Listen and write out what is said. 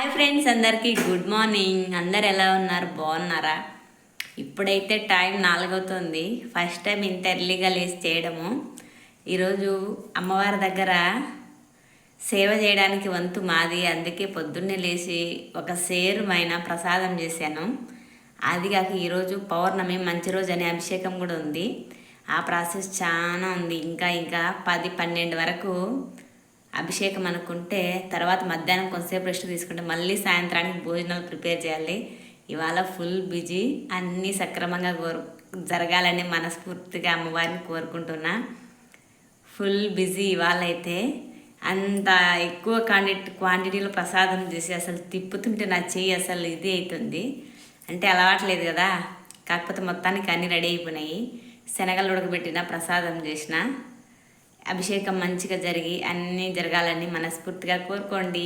Hi friends, అందరికీ good morning. అందరు ఎలా ఉన్నారు? బాగున్నారా? ఇప్పుడైతే టైం 4 అవుతుంది. ఫస్ట్ టైం ఇంత ఎర్లీగా లేచి చేయడము. ఈరోజు అమ్మవారి దగ్గర సేవ చేయడానికి వంతు మాది. అందుకే పొద్దున్నే లేచి ఒక సేరుమైన ప్రసాదం చేశాను. అది కాక ఈరోజు పౌర్ణమి, మంచి రోజు అనే అభిషేకం కూడా ఉంది. ఆ ప్రాసెస్ చాలా ఉంది. ఇంకా 10-12 వరకు అభిషేకం అనుకుంటే తర్వాత మధ్యాహ్నం కొంతసేపు రెస్ట్ తీసుకుంటే మళ్ళీ సాయంత్రానికి భోజనాలు ప్రిపేర్ చేయాలి. ఇవాళ ఫుల్ బిజీ. అన్నీ సక్రమంగా జరగాలని మనస్ఫూర్తిగా అమ్మవారిని కోరుకుంటున్నా. ఫుల్ బిజీ ఇవాళ అయితే. అంత ఎక్కువ క్వాంటిటీలో ప్రసాదం చేసి అసలు తిప్పుతుంటే నా చెయ్యి అసలు ఇది అవుతుంది. అంటే అలవాట్లేదు కదా. కాకపోతే మొత్తానికి అన్నీ రెడీ అయిపోయినాయి. శనగలు ఉడకబెట్టిన ప్రసాదం చేసిన. అభిషేకం మంచిగా జరిగి అన్నీ జరగాలని మనస్ఫూర్తిగా కోరుకోండి.